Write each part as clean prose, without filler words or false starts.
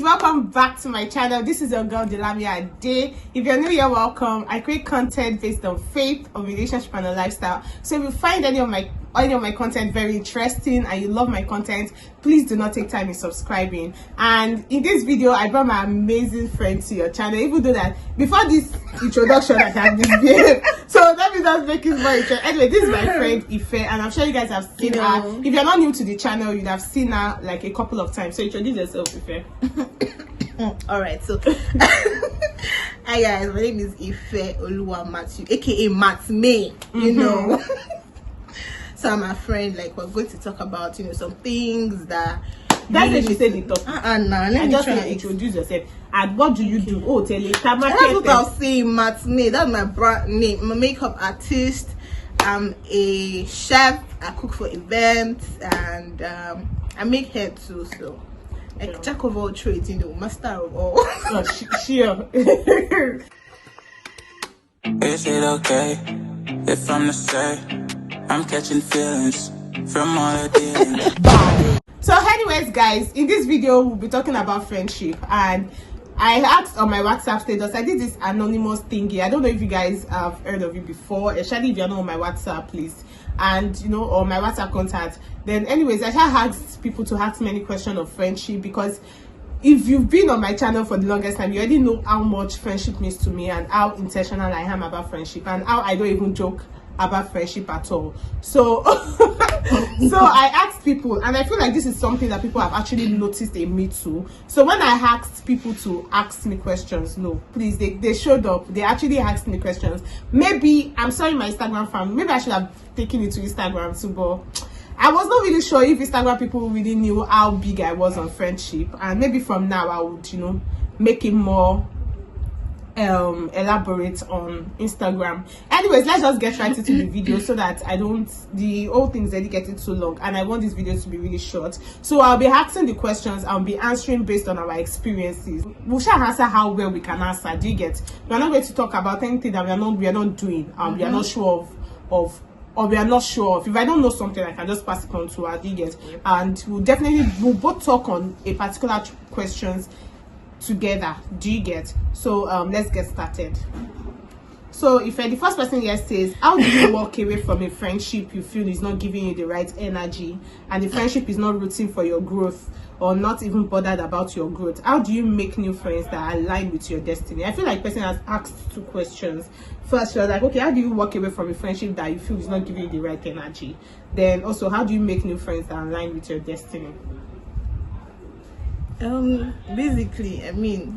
welcome back to my channel. This is your girl Delamia Ade. If you're new, you're welcome. I create content based on faith, on relationship, and on lifestyle. So if you find any of my content very interesting and you love my content, please do not take time in subscribing. And in this video, I brought my amazing friend to your channel, even though that before this introduction I have this video, so let me just make it more interesting. Anyway, this is my friend Ife, and I'm sure you guys have seen her. If you're not new to the channel, you'd have seen her like a couple of times. So introduce yourself, Ife. All right, so hi guys, my name is Ife Oluwa Matthew, aka Matme, you know. So I'm a friend, like we're going to talk about, some things that that's what she said the topic. Let me just try want to introduce yourself. And what do you do? Oh, tell it. That's what I'll say, Matme. That's my brand name. I'm a makeup artist. I'm a chef. I cook for events, and I make hair too. So like jack of all trades, master of all. Oh, sure. Is it okay if I'm to say I'm catching feelings from all the dealing? So anyways, guys, in this video we'll be talking about friendship, and I asked on my WhatsApp status, I did this anonymous thingy. I don't know if you guys have heard of it before, especially if you're not on my WhatsApp list and or my WhatsApp contact. Then anyways, I asked people to ask many questions of friendship, because if you've been on my channel for the longest time, you already know how much friendship means to me and how intentional I am about friendship, and how I don't even joke about friendship at all. So so I asked people, and I feel like this is something that people have actually noticed in me too. So when I asked people to ask me questions, no, please, they showed up. They actually asked me questions. Maybe, I'm sorry, my Instagram family, maybe I should have taken it to Instagram too, but I was not really sure if Instagram people really knew how big I was on friendship. And maybe from now I would make it more elaborate on Instagram. Anyways, let's just get right into the video so that the whole thing's already getting too long, and I want this video to be really short. So I'll be asking the questions, I'll be answering based on our experiences. We shall answer how well we can answer. Do you get? We're not going to talk about anything that we are not doing, we are not sure of, or we are not sure of. If I don't know something, I can just pass it on to her. Do you get? And we'll both talk on a particular questions together. Do you get? So let's get started. So if the first person here says, how do you walk away from a friendship you feel is not giving you the right energy, and the friendship is not rooting for your growth or not even bothered about your growth? How do you make new friends that align with your destiny? I feel like person has asked two questions. First, you're like, okay, how do you walk away from a friendship that you feel is not giving you the right energy? Then also, how do you make new friends that align with your destiny? Basically,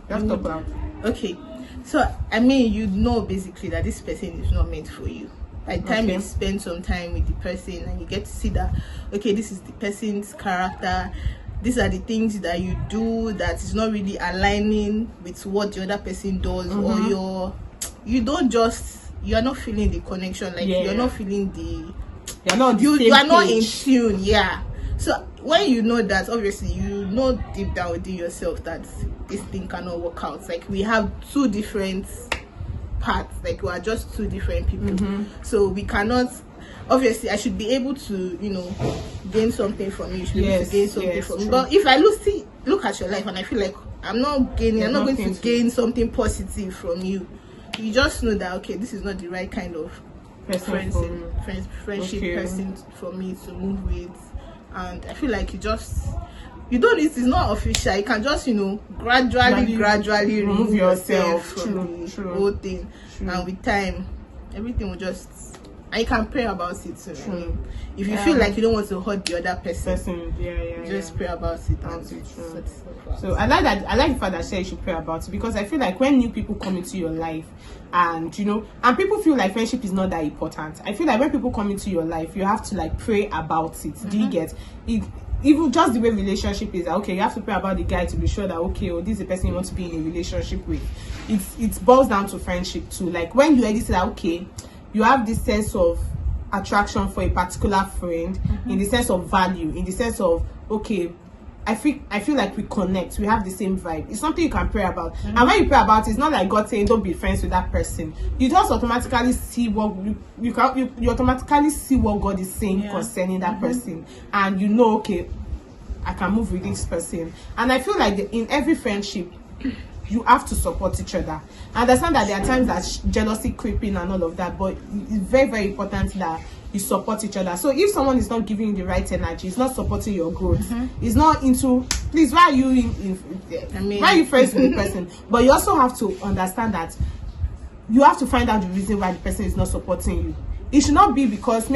Let's talk about. Okay, so basically that this person is not meant for you. By the time you spend some time with the person and you get to see that, okay, this is the person's character, these are the things that you do that is not really aligning with what the other person does, or you're not feeling the connection, like you're not feeling you are not in tune. So when you know that, obviously you know deep down within yourself that this thing cannot work out. Like we have two different parts, like we are just two different people. So we cannot, obviously I should be able to gain something from you, you should be able to gain something from me. But if I look at your life and I feel like I'm not going to gain something positive from you, you just know that, okay, this is not the right kind of friendship person for me to move with. And I feel like you don't, it's not official. You can just gradually remove yourself from the whole thing. And with time, everything will just, and you can pray about it too. If you feel like you don't want to hurt the other person, just pray about it. So I like that. I like the fact that you should pray about it, because I feel like when new people come into your life, and people feel like friendship is not that important, I feel like when people come into your life, you have to pray about it. Do you get it? Even just the way relationship is, okay, you have to pray about the guy to be sure that, okay, this is the person you want to be in a relationship with. It boils down to friendship too. Like when you already say that, okay, you have this sense of attraction for a particular friend, in the sense of value, in the sense of, okay, I feel like we connect, we have the same vibe. It's something you can pray about. And when you pray about it, it's not like God saying don't be friends with that person. You just automatically see what you automatically see what God is saying concerning that person, and okay, I can move with this person. And I feel like in every friendship, you have to support each other. I understand that there are times that jealousy creeping and all of that, but it's very, very important that you support each other. So if someone is not giving you the right energy, it's not supporting your growth, it's not into, please, why are you why are you friends with the person? But you also have to understand that you have to find out the reason why the person is not supporting you. It should not be because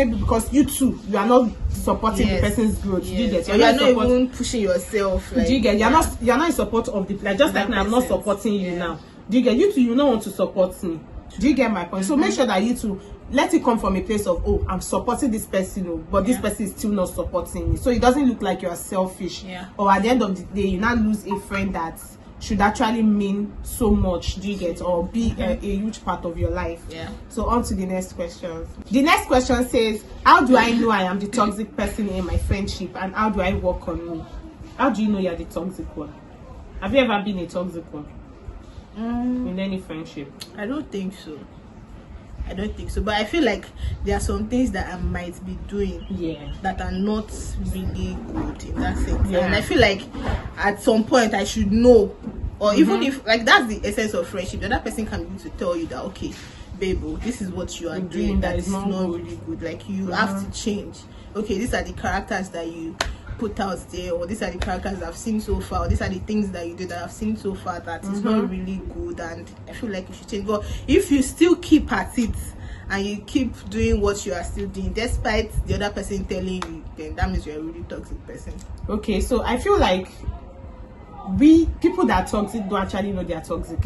you too, you are not supporting the person's growth. Do you get? You're not even pushing yourself. Like, do you get? You're not in support of the, like, just like now, I'm not supporting you now. Do you get? You two, you don't want to support me. Do you get my point? So make sure that you two let it come from a place of, oh, I'm supporting this person, but this person is still not supporting me. So it doesn't look like you're selfish. Or at the end of the day, you now lose a friend that should actually mean so much, do you get, or be a huge part of your life. So on to the next question. The next question says, how do I know I am the toxic person in my friendship, and how do I work on me? How do you know you're the toxic one? Have you ever been a toxic one in any friendship? I don't think so. But I feel like there are some things that I might be doing that are not really good in that sense. And I feel like at some point I should know, or even if, like, that's the essence of friendship, the other person can be able to tell you that, okay, babe, this is what you are doing that is not really good. Like, you have to change. Okay, these are the characters that you put out there, or these are the characters I've seen so far, or these are the things that you do that I've seen so far that is not really good, and I feel like you should change. But if you still keep at it and you keep doing what you are still doing despite the other person telling you, then that means you're a really toxic person. Okay, so I feel like people that are toxic don't actually know they are toxic,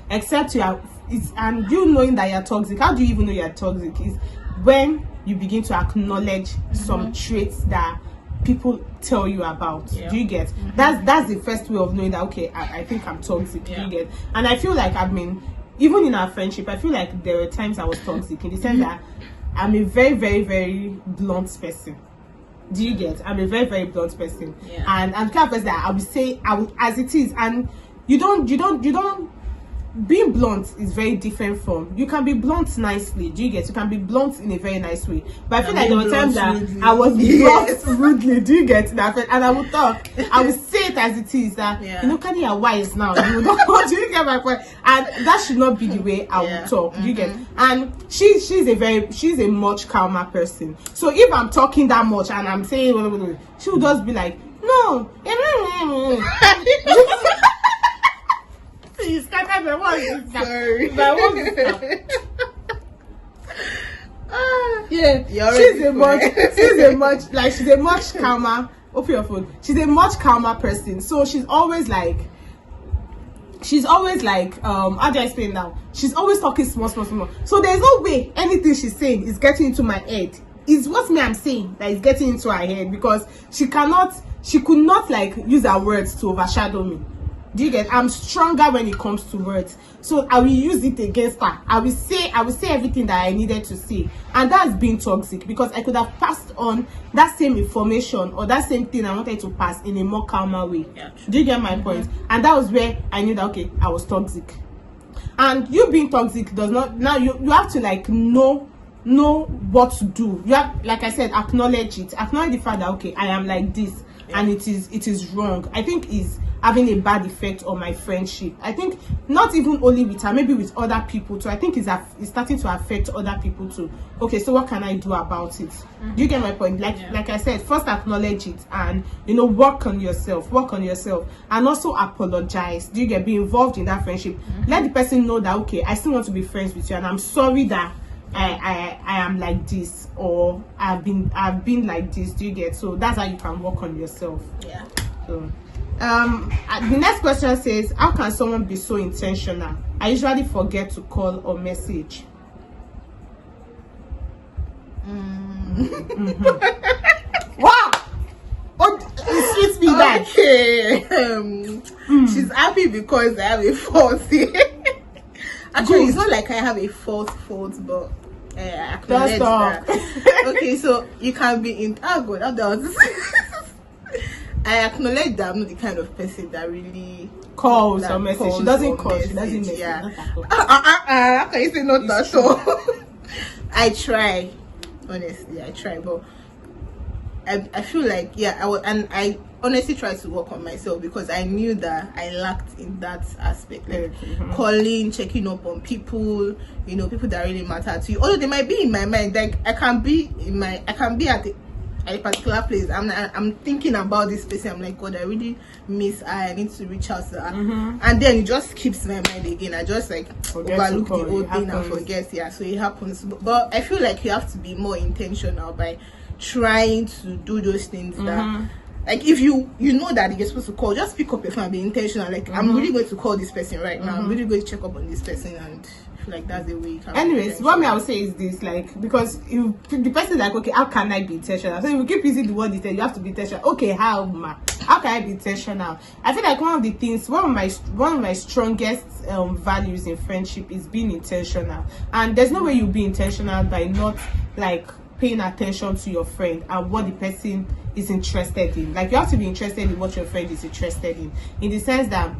except and you knowing that you're toxic. How do you even know you're toxic? Is when you begin to acknowledge some traits that people tell you about. Do you get? That's the first way of knowing that, okay, I think I'm toxic. Do you get? And I feel like even in our friendship, I feel like there were times I was toxic in the sense that I'm a very, very, very blunt person. Do you get? I'm a very, very blunt person. And kind of person that I would say as it is, and you don't being blunt is very different from, you can be blunt nicely. Do you get? You can be blunt in a very nice way, but I feel like there were times that I was blunt rudely. Do you get that? And I would talk, I would say it as it is, that you know, kind of wise now, you don't. Do you get my point? And that should not be the way I would talk. Do you get? And she's a much calmer person. So if I'm talking that much and I'm saying, she would just be like, no. She's kind of sorry. She's a much calmer. Open your phone. She's a much calmer person. So she's always like, how do I explain now? She's always talking small. So there's no way anything she's saying is getting into my head. It's what I'm saying that is getting into her head, because she could not like use her words to overshadow me. Do you get? I'm stronger when it comes to words, so I will use it against her. I will say everything that I needed to say, and that's being toxic, because I could have passed on that same information or that same thing I wanted to pass in a more calmer way. Do you get my point? And that was where I knew that, okay, I was toxic. And you being toxic does not, now you have to like know what to do. You have, like I said, acknowledge the fact that, okay, I am like this, and it is wrong. I think is having a bad effect on my friendship. I think not even only with her, maybe with other people too. I think it's starting to affect other people too. Okay, so what can I do about it? Do you get my point? Like I said, first acknowledge it, and work on yourself, and also apologize. Do you get? Be involved in that friendship. Let the person know that, okay, I still want to be friends with you, and I'm sorry that I am like this, or I've been like this. Do you get? So that's how you can work on yourself. So the next question says, how can someone be so intentional? I usually forget to call or message. Wow, it suits me that. She's happy because I have a fault. Actually, it's not like I have a fault, but I acknowledge that. Okay, so you can be in. Oh God, I acknowledge that I'm not the kind of person that really calls or message. She doesn't call. She doesn't message. How can you say not at all? I try, honestly, but I feel like honestly tried to work on myself because I knew that I lacked in that aspect, like Mm-hmm. calling, checking up on people, you know, people that really matter to you. Although they might be in my mind, like I can be at a particular place. I'm thinking about this person. I'm like, God, I really miss her. I need to reach out to her. Mm-hmm. And then it just keeps my mind again. I just like overlook the whole thing and happens. forget. Yeah, so it happens. But I feel like you have to be more intentional by trying to do those things that, like, if you know that you're supposed to call, just pick up your phone and be intentional. Like, I'm really going to call this person right now. I'm really going to check up on this person, and I feel like that's the way you can. Anyways, what I would say is this, like, because if the person is like, okay, how can I be intentional? So if you keep using the word instead, you have to be intentional. Okay, how can I be intentional? I feel like one of my strongest values in friendship is being intentional, and there's no way you'll be intentional by not like paying attention to your friend and what the person is interested in. Like, you have to be interested in what your friend is interested in the sense that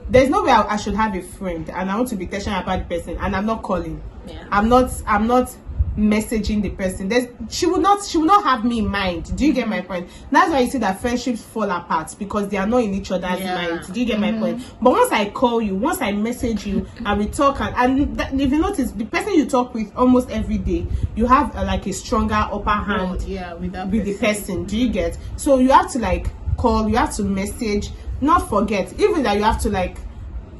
there's no way I should have a friend and I want to be intentional about the person and I'm not calling. Yeah. I'm not messaging the person. She will not have me in mind. Do you get my point? That's why you see that friendships fall apart, because they are not in each other's mind. Do you get my point? But once I call you, once I message you, and we talk, and if you notice, the person you talk with almost every day, you have like a stronger upper hand with the person. Do you get? So you have to like call, you have to message, not forget, even that you have to like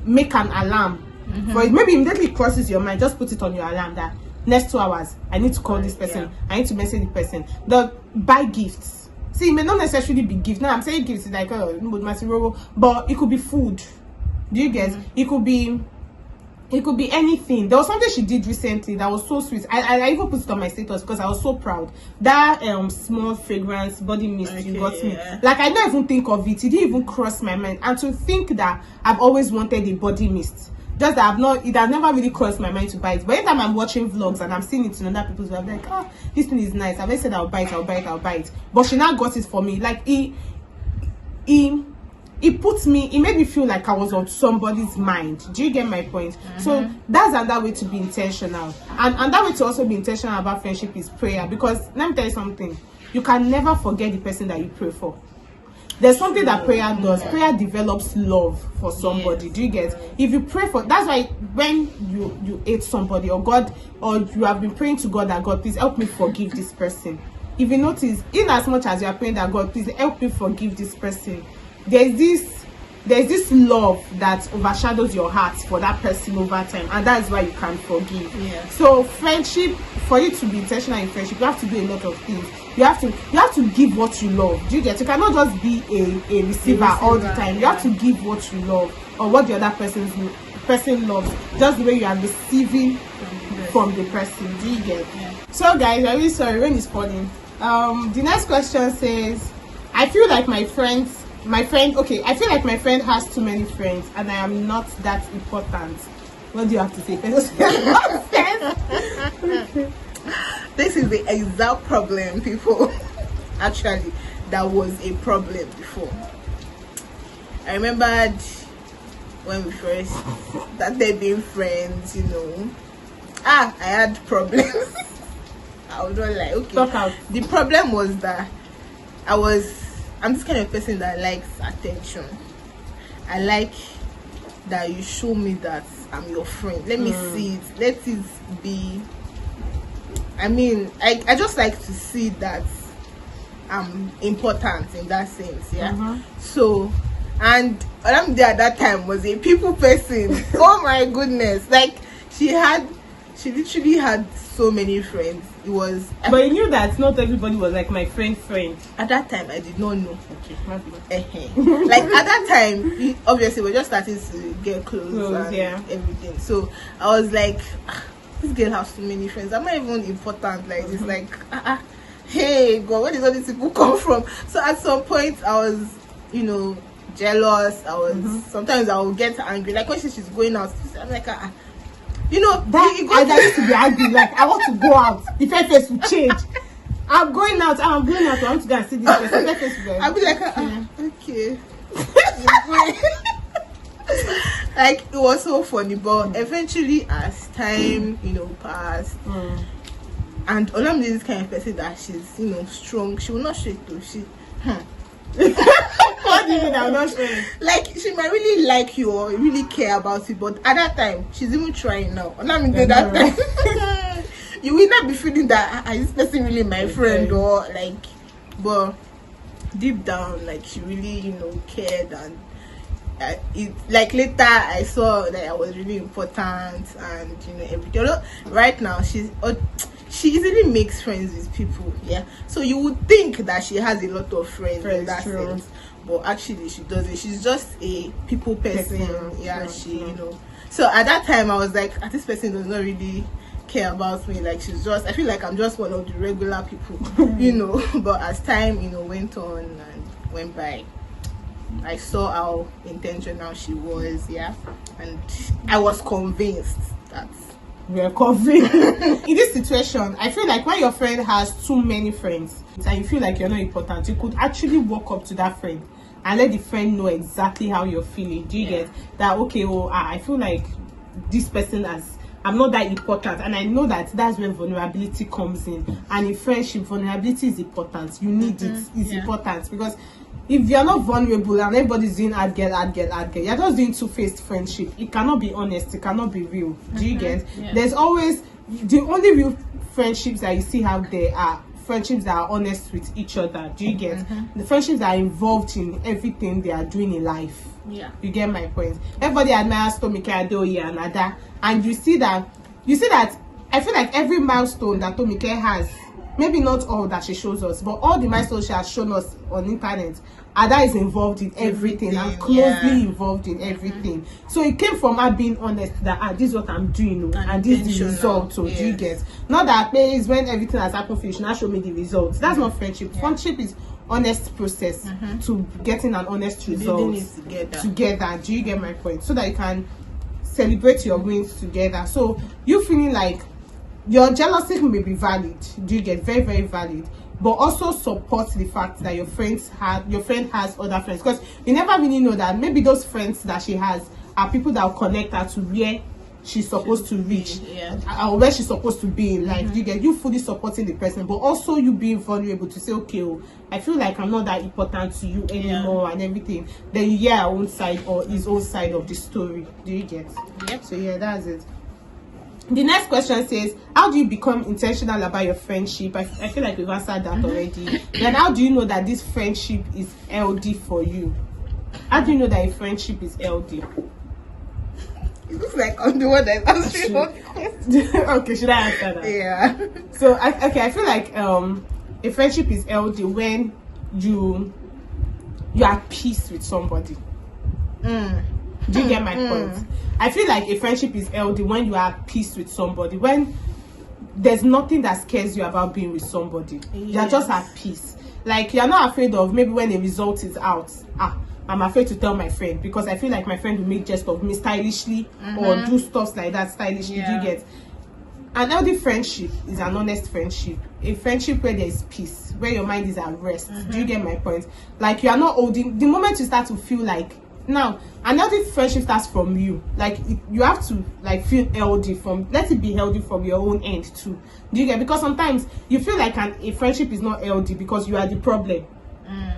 make an alarm for it. Maybe immediately crosses your mind, just put it on your alarm that next 2 hours I need to call this person, I need to message the person. Buy gifts. See, it may not necessarily be gifts. Now I'm saying gifts is like but it could be food. Do you get? It could be anything. There was something she did recently that was so sweet. I even put it on my status because I was so proud. That small fragrance body mist you got me. Like, I don't even think of it. It didn't even cross my mind. And to think that I've always wanted a body mist. Just that it has never really crossed my mind to buy it. But anytime I'm watching vlogs and I'm seeing it in other people's, I'm like, this thing is nice. I've always said I'll buy it. But she now got it for me. Like, it made me feel like I was on somebody's mind. Do you get my point? So that's another way to be intentional. And another way to also be intentional about friendship is prayer. Because let me tell you something, you can never forget the person that you pray for. There's something that prayer does. Prayer develops love for somebody. Do you get? If you pray for, that's why when you hate somebody, or you have been praying to God that, God, please help me forgive this person. If you notice, in as much as you are praying that, God, please help me forgive this person, there's this love that overshadows your heart for that person over time, and that's why you can forgive. So friendship, for you to be intentional in friendship, you have to do a lot of things. You have to give what you love. Do you get? You cannot just be a receiver all the time. You have to give what you love, or what the other person loves, just the way you are receiving from the person. Do you get? So guys, I'm really sorry, rain is falling. The next question says, I feel like my friend has too many friends and I am not that important. What do you have to say? This is the exact problem, people. Actually, that was a problem before. I remembered when we first started being friends, you know. I had problems. I was not like, okay. Talk out. The problem was that I'm this kind of person that likes attention. I like that you show me that I'm your friend. Let me see it. Let it be. I mean, I just like to see that I'm important in that sense. So, and I'm there at that time was a people person. Oh my goodness. Like, she literally had so many friends. It was, but you knew that not everybody was like my friend. At that time, I did not know. Okay. Like, at that time, obviously, we're just starting to get close and everything. So I was like, this girl has so many friends. I'm not even important. Like, it's like, hey, God, where did all these people come from? So at some point, I was, jealous. I was sometimes I would get angry. Like, when she's going out, I'm like, you know, I used to be angry. Like, I want to go out. The face will change. I'm going out. I want to go and see this person. I'll be like, okay. Like, it was so funny, but eventually, as time, passed, and Olamide is this kind of person that she's, strong. She will not shake though. What do you mean I'm not showing? Like, she might really like you or really care about it, but at that time, she's even trying now. And I mean, at that time, you will not be feeling that, is this person really my friend, or like, but deep down, like, she really, cared. And it, like, later I saw that I was really important, and everything. Although right now she easily makes friends with people, so you would think that she has a lot of friends in that sense, but actually she doesn't. She's just a people person. So at that time I was like, this person does not really care about me. Like, I feel like I'm just one of the regular people. But as time went on and went by, I saw how intentional she was, and I was convinced that we are convinced. In this situation, I feel like when your friend has too many friends and you feel like you're not important, you could actually walk up to that friend and let the friend know exactly how you're feeling. Do you get that? Okay, I feel like this person I'm not that important, and I know that's when vulnerability comes in. And in friendship, vulnerability is important. You need it. It's important, because if you're not vulnerable and everybody's doing ad girl, you're just doing two-faced friendship. It cannot be honest. It cannot be real. Do you get? There's always, the only real friendships that you see out there are friendships that are honest with each other. Do you get? The friendships that are involved in everything they are doing in life. You get my point? Everybody admires Tomike Adeoye and Ada, and you see that I feel like every milestone that Tomike has, maybe not all that she shows us, but all the milestones she has shown us on internet, Ada is involved in everything and closely involved in everything. So it came from her being honest that this is what I'm doing, and this is the result. So do you get? Not that is when everything has happened for you, she now show me the results. That's not friendship. Friendship is honest process to getting an honest result together. Do you get my point? So that you can celebrate your wins together. So you feeling like your jealousy may be valid, do you get? Very, very valid, but also support the fact that your friend has other friends, because you never really know that maybe those friends that she has are people that will connect her to where she's supposed to reach, or where she's supposed to be in life. You get? You fully supporting the person, but also you being vulnerable to say, okay, I feel like I'm not that important to you anymore, and everything. Then you hear her own side or his own side of the story. Do you get? So that's it. The next question says, how do you become intentional about your friendship? I feel like we've answered that already. Then how do you know that this friendship is LD for you? How do you know that a friendship is LD? It looks like I'm the one that's answering all the questions. Okay, should I answer that? Yeah. So I feel like a friendship is LD when you're at peace with somebody. Do you get my point? I feel like a friendship is LD when you are at peace with somebody, when there's nothing that scares you about being with somebody. You're just at peace. Like, you're not afraid of maybe when a result is out, I'm afraid to tell my friend because I feel like my friend will make jest of me stylishly or do stuff like that stylishly. Do you get? An healthy friendship is an honest friendship, a friendship where there is peace, where your mind is at rest. Do you get my point? Like, you are not holding, the moment you start to feel like, now an healthy friendship starts from you. Like, you have to like feel healthy from, let it be healthy from your own end too. Do you get? Because sometimes you feel like a friendship is not healthy because you are the problem.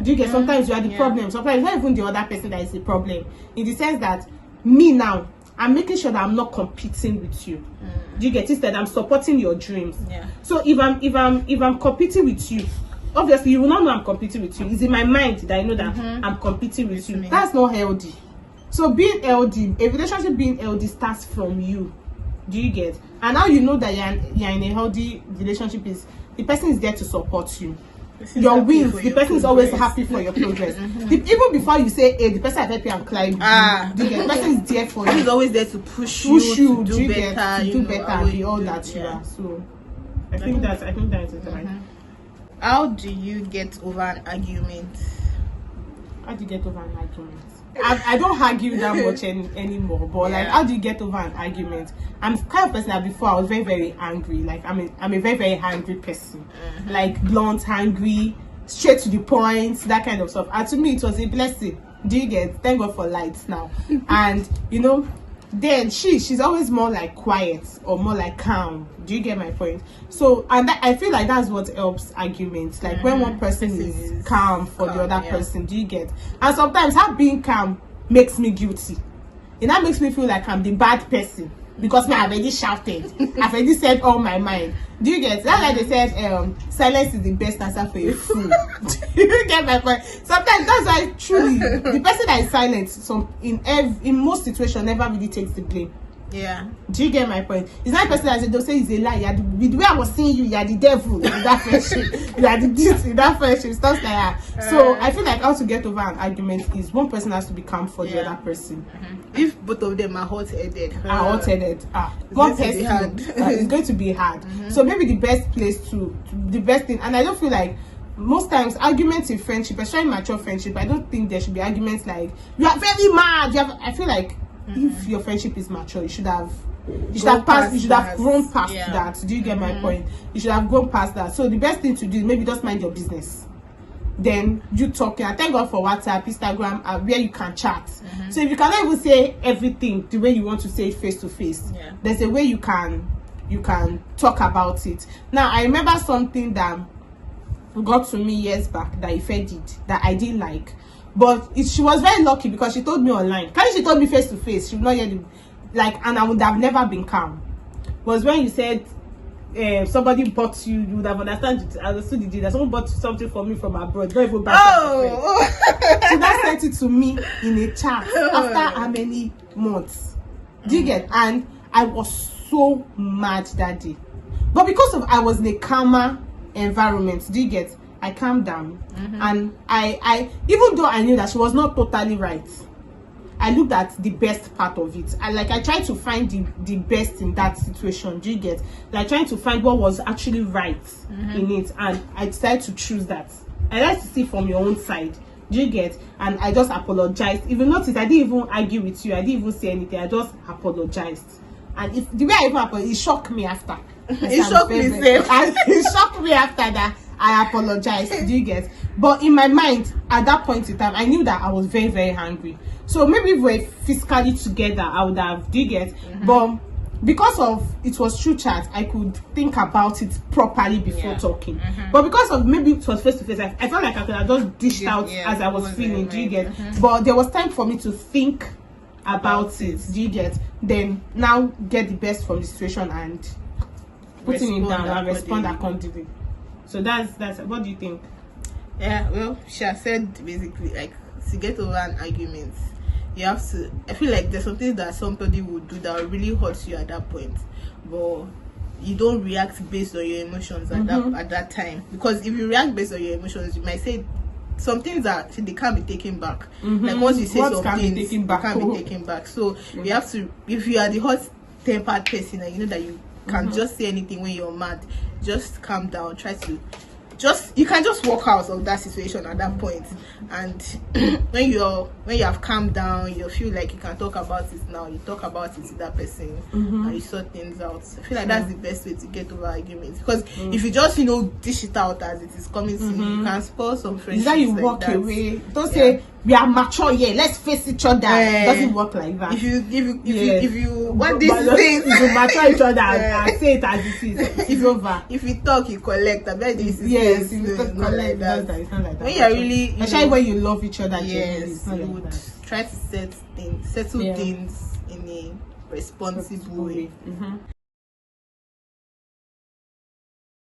Do you get? Sometimes you are the problem. Sometimes not even the other person that is the problem, in the sense that me now, I'm making sure that I'm not competing with you. Do you get? Instead, I'm supporting your dreams. So if I'm competing with you, obviously you will not know I'm competing with you. It's in my mind that I know that I'm competing with you. That's not healthy. So being healthy, a relationship being healthy starts from you. Do you get? And how you know that you're in a healthy relationship is the person is there to support you. Your wins, the person is always happy for your progress. Even before you say, hey, the person is happy and climb. The person is there for you. He's always there to push you to do better, and be all that you are. So I think that's it, right? How do you get over an argument? How do you get over an argument? I don't argue that much anymore, but like, how do you get over an argument? I'm the kind of person that before I was very, very angry. Like, I'm a very, very angry person. Like, blunt, angry, straight to the point, that kind of stuff. And to me, it was a blessing. Do you get? Thank God for lights now. And then she's always more like quiet or more like calm. Do you get my point? So, and I feel like that's what helps arguments, like when one person is calm for the other person. Do you get? And sometimes her being calm makes me guilty. That makes me feel like I'm the bad person, because I've already shouted, I've already said all my mind. Do you get? That's why they said silence is the best answer for a fool. Do you get my point? Sometimes that's why truly the person that is silent, in most situations, never really takes the blame. Yeah. Do you get my point? It's not a person that they'll say he's a lie. The way I was seeing you, you're the devil in that friendship. You are the dude in that friendship. Stuff like that. So I feel like how to get over an argument is one person has to be calm for the other person. If both of them are hot-headed, one person, it's going to be hard. So maybe the best thing, and I don't feel like most times arguments in friendship, especially mature friendship, I don't think there should be arguments like you are very mad. I feel like if your friendship is mature, you should have grown past that. Do you get my point? You should have grown past that. So the best thing to do is maybe just mind your business. Then you talking. I thank God for WhatsApp, Instagram, where you can chat. So if you cannot even say everything the way you want to say it face to face, there's a way you can talk about it. Now I remember something that got to me years back that Ife did that I didn't like. But she was very lucky because she told me online. Can she told me face to face, she would not hear and I would have never been calm. Was when you said somebody bought you would have understood the deal that someone bought something for me from abroad. Don't even buy She now sent it to me in a chat after how many months. Do you get? And I was so mad that day. But because of I was in a calmer environment, do you get? I calmed down, and I even though I knew that she was not totally right, I looked at the best part of it. I tried to find the best in that situation. Do you get? Like trying to find what was actually right in it, and I decided to choose that. I like to see from your own side. Do you get? And I just apologized. If you notice, I didn't even argue with you. I didn't even say anything. I just apologized. And if the way I even apologized, it shocked me after. It shocked me. It shocked me after that. I apologize. Do you get? But in my mind, at that point in time, I knew that I was very, very hungry. So maybe if we were physically together, I would have. Do you get? But because of it was through chat, I could think about it properly before talking. But because of maybe it was face to face, I felt like I could have just dished out as I was feeling. Do you get? But there was time for me to think about it. Do you get? Then now get the best from the situation and putting it down and respond accordingly. So that's what do you think? Yeah, well, she has said basically like to get over an argument, you have to. I feel like there's something that somebody would do that will really hurt you at that point, but you don't react based on your emotions at that time. Because if you react based on your emotions, you might say some things that they can't be taken back. Like once you say some things, they can't be taken back. So you have to. If you are the hot-tempered person and you know that you can just say anything when you're mad, just calm down. You can just walk out of that situation at that point. And when you have calmed down, you feel like you can talk about it now. You talk about it to that person and you sort things out. I feel like that's the best way to get over arguments. Because if you just dish it out as it is coming to you, you can spoil some friendships. Is that you walk away? Don't say we are mature here. Let's face each other. It doesn't work like that. If you want these things, if you mature each other and say it as it is, it's over. If you talk, you collect. I bet this is if you talk, collect. It's not like that. When you're really, especially when you love each other, yes, you would try to settle things in a responsible way.